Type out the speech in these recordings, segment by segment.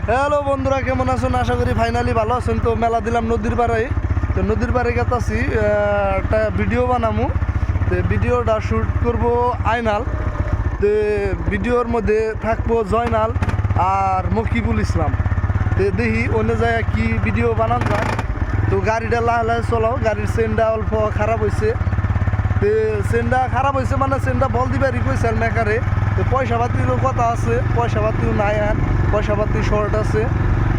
Hello বন্ধুরা, কেমন আছেন? আশা করি ফাইনালি ভালো আছেন। তো মেলা দিলাম নদীর পাড়ে। তো নদীর পাড়ে গেতাছি একটা ভিডিও বানামু। তো ভিডিওটা শ্যুট করব আইনাল। তো ভিডিওর মধ্যে থাকবো জয়নাল আর মকিবুল ইসলাম। তো দেখি অন্য জায়গায় কি ভিডিও বানান যায়। তো গাড়িটা লাহে লাহে চলাও, গাড়ির চেনটা অল্প খারাপ হয়েছে। তো চেনটা খারাপ হয়েছে মানে চেনটা বল দিবারই কইছে আর মেকারে। তো পয়সা পাতিরও কথা আছে, পয়সা পাতিও নাই, আর পয়সা পাতি শর্ট আছে।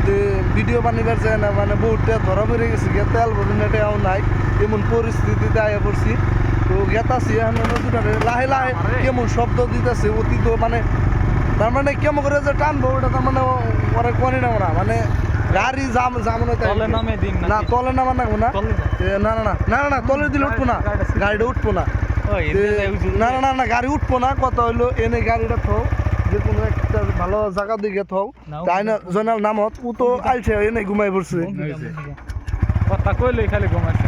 তো ভিডিও বানিবার যায় না, মানে বহুতটা ধরা পড়ে গেছে, গিয়ে তেল ভরি নেটেও নাই, এমন পরিস্থিতিতে আয়া পড়ছি। তো গেতাছি এখন নদীটা লাহে লাহে কেমন শব্দ দিতেছে অতীত, মানে তার মানে কেমন করে যে টানবো ওটা তার মানে ওরা করি না, মানে গাড়ি জাম জামানো না, তলে নামা নাকবো না। না না না না না, তলে দিলে উঠবো না, গাড়িটা উঠবো না। না না না না, গাড়ি উঠবো না। কথা হইলো এনে গাড়িটা থো, যে কোনো একটা ভালো জায়গা দিকে থো। তাই না জয়নাল নামত ও তো আইছে, এনে ঘুমাই পড়ছে। কথা কইলে খালি ঘুমাইছে,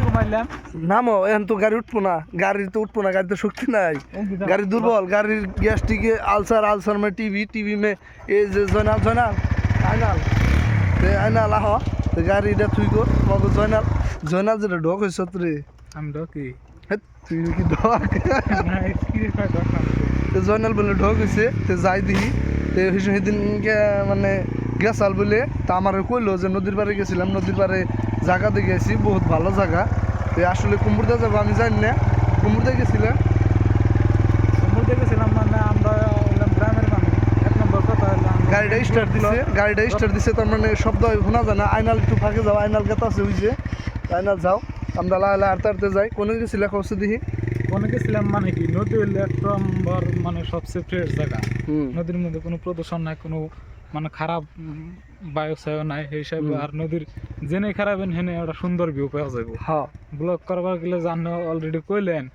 ঘুমাইলাম নামো, এখন তো গাড়ি উঠবো না, গাড়ি তো উঠবো না, গাড়ি তো শক্তি নাই, গাড়ি দুর্বল, গাড়ির গ্যাস্ট্রিকে আলসার, আলসার में टीवी में ये জয়নাল জয়নাল আইনাল তে আইনাল আহ। তো গাড়িটা তুই কর মগ জয়নাল, জয়নাল যেটা ঢক হয়েছ রে। আমি ডকি তুই কি ঢক? তো জয়নাল বলে ঢক হয়েছে। তো যাই দিহি। তো সেদিনকে মানে গেছাল বলে তা আমার কইলো যে নদীর পাড়ে গেছিলাম, নদীর পাড়ে জায়গা দিয়ে গেছি, বহুত ভালো জায়গা। তো আসলে কুমুরদা যাবো আমি জানি না, কুমুরদা গেছিলাম। মানে আমরা গ্রামের মানুষ, এক নম্বর কথা হলো গাড়িটা স্টার্ট দিছে, তার মানে শব্দ শোনা যায় না। আইনাল একটু ফাঁকে যাও, আইনাল গেতা আছে ওই যে, আইনাল যাও। আমরা লাহে হাঁটতে হাঁটতে যাই। কোনে গেছিলা কষ্ট দেখি? কোনে গেছিলাম মানে কি, নদী হইলে এক নম্বর মানে সবচেয়ে ফ্রেশ জায়গা। নদীর মধ্যে কোনো প্রদূষণ নাই, কোনো মানে খারাপ বায়ু ছায়ু নাই সেই হিসাবে। আর নদীর জেনে খারাপ হেনে একটা সুন্দর ভিউ পাওয়া যাবে। হ্যাঁ, ব্লগ করবার গেলে জানো অলরেডি কইলেন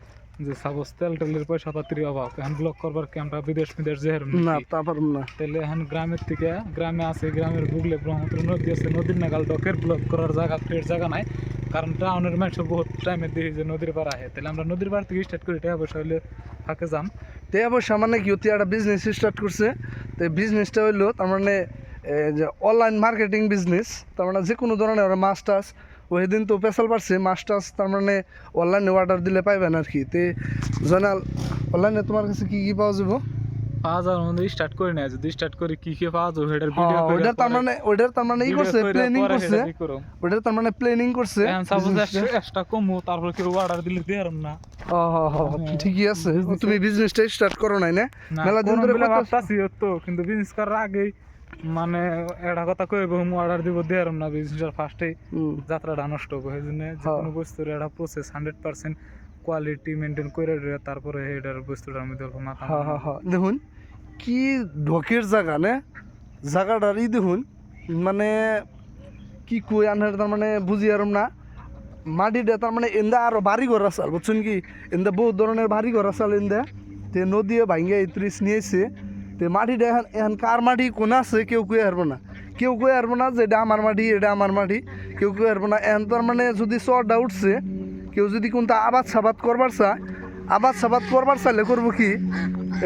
যে সাপোজ তেল টেলের পয়সা পাতির অভাব, এখন ব্লগ করবার কি আমরা বিদেশ যে না তা পারুম না। তাহলে এখন গ্রামের থেকে, গ্রামে আছে, গ্রামের বুগলে ব্রহ্মপুত্র নদী আছে, নদীর নাগাল ডকের ব্লগ করার জায়গা, ফ্রেশ জায়গা নাই। কারণ টাউনের মানুষ বহুত টাইমে দেখি যে নদীর পাড় আহে, তাহলে আমরা নদীর পাড় থেকে স্টার্ট করি, টাকা পয়সা হইলে ফাঁকে যাম। তে অবশ্য মানে কি হতে একটা বিজনেস স্টার্ট করছে। তো বিজনেসটা হইলো তার মানে যে অনলাইন মার্কেটিং বিজনেস। তার মানে যে কোনো ধরনের ওরা মাছ টাছ, ওই দিন তো পেশাল পারছে মাছ টাছ, তার মানে অনলাইনে অর্ডার দিলে পাইবেন আর কি। তে জয়নাল, অনলাইনে তোমার কাছে কি কি পাওয়া যাবো? পাওয়া যাওয়ার মধ্যে স্টার্ট করি না, যদি স্টার্ট করি কি কি পাওয়া যাবে এটার ভিডিও করে, ওইটার তার মানে ই করছে, প্ল্যানিং করছে, ওইটার তার মানে প্ল্যানিং করছে। সাপোজ এক্সট্রা কমু, তারপর কেউ অর্ডার দিলে দেয়ারম না। ঠিকই আছে, তুমি বিজনেসটা স্টার্ট করো নাই না? মেলা দিন ধরে ভাবতাছি তো, কিন্তু বিজনেস করার আগেই মানে এটা কথা কইব অর্ডার দিব দেয়ারম না, বিজনেসের ফার্স্টেই যাত্রাটা নষ্ট হবে। এই জন্য যে কোনো বস্তুর একটা প্রসেস 100% কোয়ালিটি মেনটেন করে তারপরে এটার বস্তুটার মধ্যে অল্প মাথা। দেখুন কি ঢকের জায়গা না, জায়গাটার দেখুন, মানে কি কই আনহার, তার মানে বুঝি আরম না। মাটিটা তার মানে এন্দা আরো বাড়ি ঘর আসাল, বুঝছেন কি, এন্দা বহুত ধরনের বাড়ি ঘর আসাল এন্দা। তে নদী ভাঙ্গে ত্রিশ নিয়েছে। তে মাটিটা এখন এখন কার মাটি কোন আছে কেউ কই হারবো না, কেউ কই হারবো না যে এটা আমার মাটি, এটা আমার মাটি, কেউ কই হারবো না। এখন তার মানে যদি চরটা উঠছে, কেউ যদি কোনটা আবাদ সাবাদ করবার চায়, আবাদ সাবাদ করবার চাইলে করবো কি,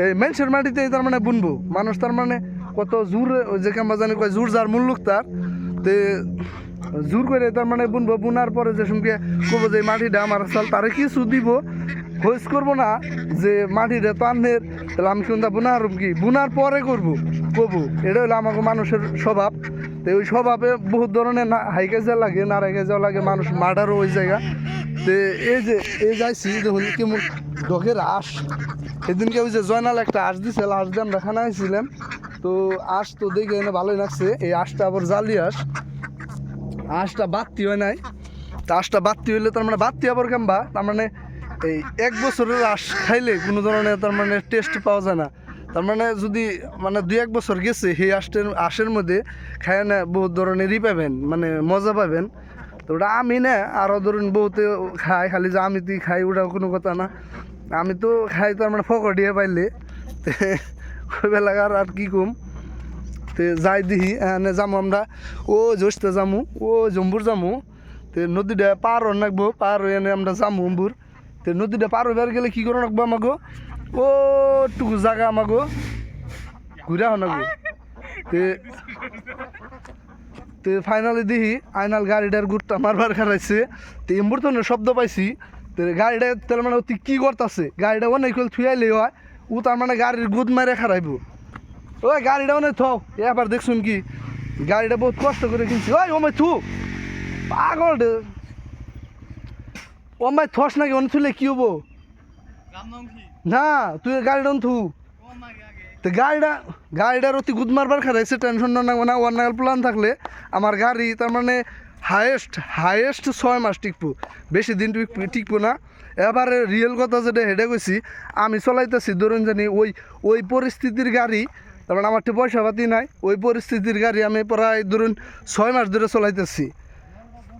এই মানুষের মাটিতে তার মানে বুনবো। মানুষ তার মানে কত জোর, যে কেমন জানি কয় জোর যার মুল্লুক তার। তে জোর করে তার মানে বুনবো, বুনার পরে যে সঙ্গে করবো যে মাটিটা আমার চাল, তারে কিছু দিব, খোঁজ করবো না যে মাটিটা তো আনের, তাহলে আমি কিন্তু বুনা হারুম কি, বুনার পরে করবো কবু। এটা হলো আমাকে মানুষের স্বভাব। তো ওই স্বভাবে বহুত ধরনের হাইকে যা লাগে, নারাইকে যাওয়া লাগে, মানুষ মার্ডারও ওই জায়গা। তো এই যাইছি দেখুন কেমন ঢকের আঁশ। সেদিনকে ওই যে জয়নাল একটা আঁশ দিছে, আঁশ দিয়ে আমরা খানা খাইছিলাম। তো আঁশ তো দেখে এনে ভালোই লাগছে। এই আঁশটা আবার জালি আঁশ, আঁশটা বাড়তি হয় নাই। তা আঁশটা বাড়তি হইলে তার মানে বাড়তি আবার কেমবা, তার মানে এই 1 বছরের আঁশ খাইলে কোনো ধরনের তার মানে টেস্ট পাওয়া যায় না। তার মানে যদি মানে 2-1 বছর গেছে সেই আঁশের মধ্যে খায় না বহুত ধরনেরই পাবেন, মানে মজা পাবেন। তো ওটা আমি না আরও ধরুন বহুতে খাই, খালি যে আমি তুই খাই ওটাও কোনো কথা না। আমি তো খাই তার মানে ফকটিয়ে পাইলে ওই বেলাকার আর কি কম। তো যাই দিহি এনে যামু আমরা, ও জোসতে যামু, ও জম্বুর যামু। তো নদীটা পার হন রাখবো, পার হয়ে এনে আমরা যামু অম্বুর। তো নদীটা পার হইবার গেলে কী করে রাখবো আমাকে, ও টুকু জায়গা আমাকে ঘুরে রাখবো। তো তো ফাইনালি দেখি আইনাল গাড়িটার গুড়টা মারবার খারাইছে, তো এম্বুরতনের শব্দ পাইছি। তো গাড়িটা তার মানে তুই কী করতেছে, গাড়িটা অনেক থুয়াইলে হয় ও তার মানে গাড়ির গুদ মারে খারাইব। ওই গাড়িটা অনেক থাও এবার দেখছুন কি গাড়িটা বহুত কষ্ট করে কিনছি। ওই ওমাই থু পাগল রে, ওমাই থস নাকি অনেক থুলে কি হবো না, তুই গাড়িটা থু। তো গাড়িটার অতি গুদ মারবার খারাইছে, টেনশন না না ওয়ান নাগাল প্ল্যান থাকলে আমার গাড়ি তার মানে হাইয়েস্ট 6 মাস টিকবো, বেশি দিন টিকবো না। এবারে রিয়েল কথা যেটা হেঁটে গেছি, আমি চলাইতেছি ধরুন জানি ওই পরিস্থিতির গাড়ি, তার মানে আমার তো পয়সা পাতি নাই, ওই পরিস্থিতির গাড়ি আমি প্রায় ধরুন 6 মাস ধরে চলাইতেছি।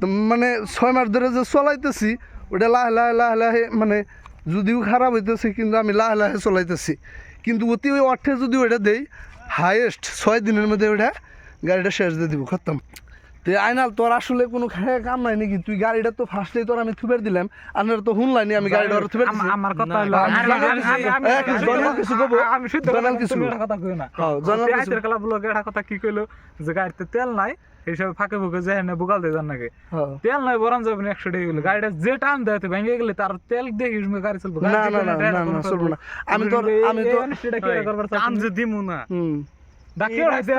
তো মানে 6 মাস ধরে যে চলাইতেছি ওটা লাহে মানে যদিও খারাপ হইতেছে কিন্তু আমি লাহে চলাইতেছি, কিন্তু অতি ওই অর্থে যদি ওইটা দেই হাইয়েস্ট 6 দিনের মধ্যে ওইটা গাড়িটা শেষ দিয়ে দিব খতম। তো আইনাল তোর আসলে কোনো কাম নাই নাকি, তুই গাড়িটা তো ফার্স্টেই তোর আমি থুবের দিলাম, আপনার তো শুনলাইনি আমি গাড়িটা ওর থুবের দিছি। আমার কথা হলো আমি শুদ্ধ কথা কই না, আইতের কালা ব্লগে একটা কথা কি কইলো যে গাড়িতে তেল নাই এইসব ফাঁকে ফুঁকে যায় না বুকাল দিয়ে যান নাকি, তেল নাই বরং যাবেন 100 টাকা গেলে গাড়িটা যে টান দেয় ভেঙে গেলে তার তেল দেখি গাড়ি চলবে না চলবো না। আমি তো সেটা কি করবার চান যে দিমু না ডাকিও উঠাইতে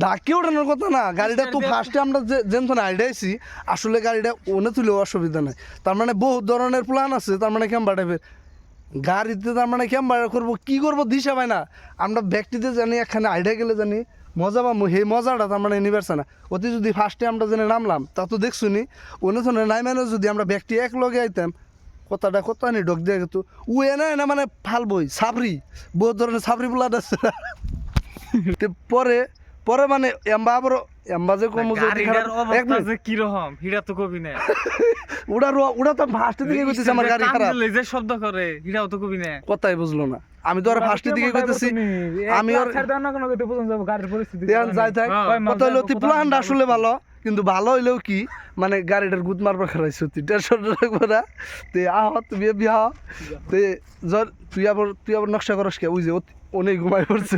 ডাকি ওঠানোর কথা না, গাড়িটা তো ফার্স্টে আমরা যেন আইডিয়াছি আসলে গাড়িটা ওনে তুলেও অসুবিধা নাই। তার মানে বহুত ধরনের প্ল্যান আছে, তার মানে ক্যাম্বা টাইপের গাড়িতে তার মানে ক্যাম্বা করবো কি করবো দিশা পাই না। আমরা ব্যক্তিতে জানি একখানে আইডিয়া গেলে জানি মজা পাবো, সেই মজাটা তার মানে নিবারছে না। অতি যদি ফার্স্টে আমরা জেনে নামলাম তা তো দেখছুনি, অন্য ধরনের নাই মানে যদি আমরা ব্যক্তি এক লগে আইতাম কথাটা কত নি ডক দিয়ে গেতো ও এনে মানে ফালবই সাবরি, বহুত ধরনের সাবরি পোলাট আছে। পরে মানে এম্বা যে কম কিরকম হিরা তো কবি না ওটা তো ফার্স্টের দিকে কইতেছে আমার গাড়ি খারাপ যে শব্দ করে হিরাও তো কবি না, কথাই বুঝলো না। আমি তো আর ফার্স্টের দিকে কইতেছি আমি আর গাড়ির পরিস্থিতি যাই থাক কথা হলো প্ল্যানটা আসলে ভালো, কিন্তু ভালো হইলেও কি মানে গাড়িটার গুদ মারবার খারাইছে টেনশন রাখবো না। তে আহ তুমি বিয়া তে তুই আবার নকশা করস কে ওই যে অনেক ঘুমাই পড়ছে।